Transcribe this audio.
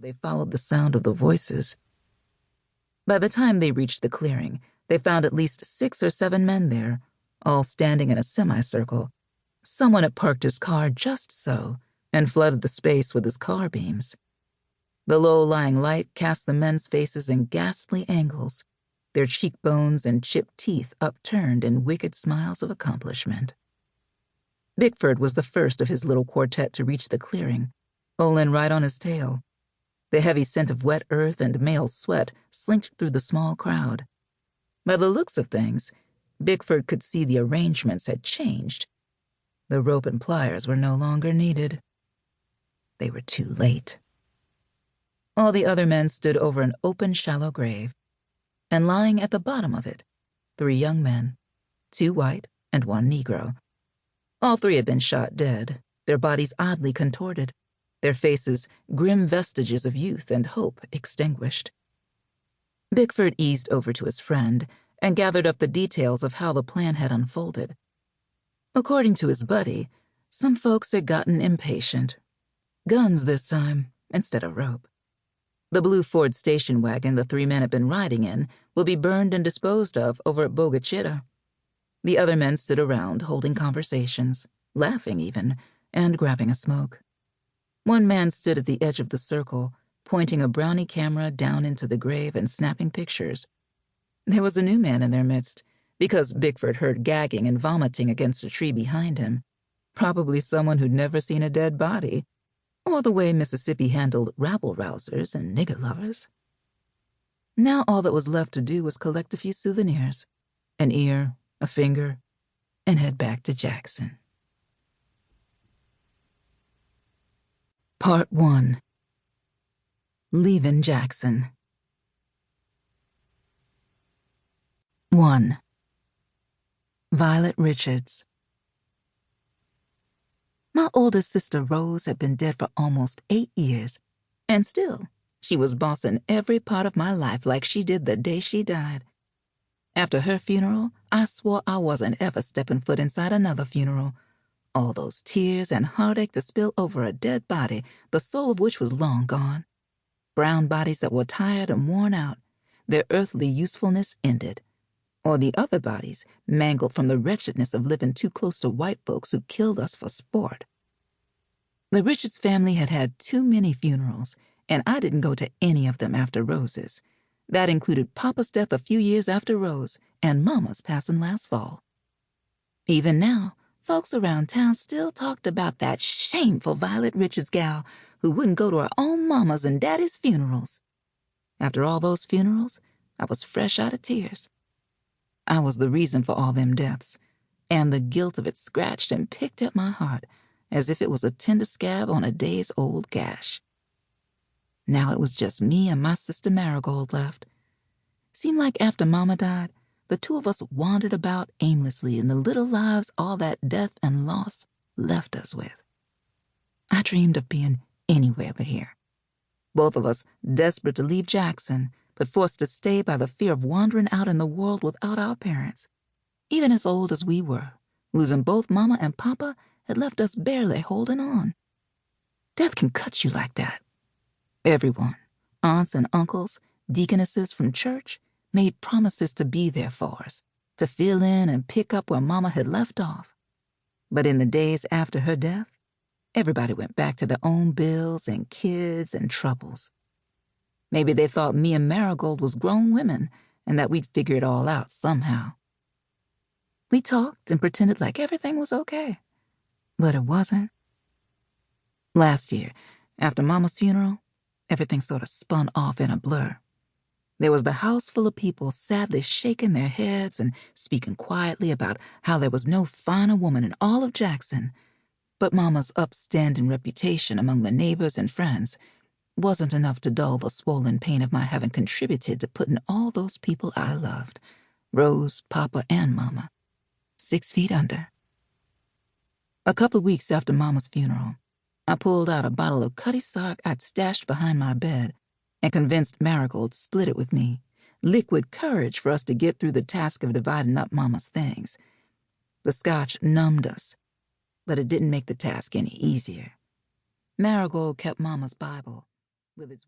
They followed the sound of the voices. By the time they reached the clearing, they found at least 6 or 7 men there, all standing in a semicircle. Someone had parked his car just so and flooded the space with his car beams. The low-lying light cast the men's faces in ghastly angles, their cheekbones and chipped teeth upturned in wicked smiles of accomplishment. Bickford was the first of his little quartet to reach the clearing, Olin right on his tail. The heavy scent of wet earth and male sweat slinked through the small crowd. By the looks of things, Bickford could see the arrangements had changed. The rope and pliers were no longer needed. They were too late. All the other men stood over an open, shallow grave, and lying at the bottom of it, 3 young men, 2 white and 1 Negro. All 3 had been shot dead, their bodies oddly contorted, their faces grim vestiges of youth and hope extinguished. Bickford eased over to his friend and gathered up the details of how the plan had unfolded. According to his buddy, some folks had gotten impatient. Guns this time, instead of rope. The blue Ford station wagon the 3 men had been riding in will be burned and disposed of over at Bogachita. The other men stood around, holding conversations, laughing even, and grabbing a smoke. One man stood at the edge of the circle, pointing a brownie camera down into the grave and snapping pictures. There was a new man in their midst, because Bickford heard gagging and vomiting against a tree behind him. Probably someone who'd never seen a dead body, or the way Mississippi handled rabble-rousers and nigger lovers. Now all that was left to do was collect a few souvenirs, an ear, a finger, and head back to Jackson. Part 1. Leaving Jackson. 1. Violet Richards. My oldest sister Rose had been dead for almost 8 years, and still, she was bossing every part of my life like she did the day she died. After her funeral, I swore I wasn't ever stepping foot inside another funeral. All those tears and heartache to spill over a dead body, the soul of which was long gone. Brown bodies that were tired and worn out, their earthly usefulness ended. Or the other bodies, mangled from the wretchedness of living too close to white folks who killed us for sport. The Richards family had had too many funerals, and I didn't go to any of them after Rose's. That included Papa's death a few years after Rose, and Mama's passing last fall. Even now, folks around town still talked about that shameful Violet Richards gal who wouldn't go to her own mama's and daddy's funerals. After all those funerals, I was fresh out of tears. I was the reason for all them deaths, and the guilt of it scratched and picked at my heart as if it was a tender scab on a days-old gash. Now it was just me and my sister Marigold left. Seemed like after Mama died, the 2 of us wandered about aimlessly in the little lives all that death and loss left us with. I dreamed of being anywhere but here. Both of us desperate to leave Jackson, but forced to stay by the fear of wandering out in the world without our parents. Even as old as we were, losing both Mama and Papa had left us barely holding on. Death can cut you like that. Everyone, aunts and uncles, deaconesses from church, made promises to be there for us, to fill in and pick up where Mama had left off. But in the days after her death, everybody went back to their own bills and kids and troubles. Maybe they thought me and Marigold was grown women and that we'd figure it all out somehow. We talked and pretended like everything was okay, but it wasn't. Last year, after Mama's funeral, everything sort of spun off in a blur. There was the house full of people sadly shaking their heads and speaking quietly about how there was no finer woman in all of Jackson, but Mama's upstanding reputation among the neighbors and friends wasn't enough to dull the swollen pain of my having contributed to putting all those people I loved, Rose, Papa, and Mama, 6 feet under. A couple of weeks after Mama's funeral, I pulled out a bottle of Cutty Sark I'd stashed behind my bed and convinced Marigold to split it with me, liquid courage for us to get through the task of dividing up Mama's things. The scotch numbed us, but it didn't make the task any easier. Marigold kept Mama's Bible, with its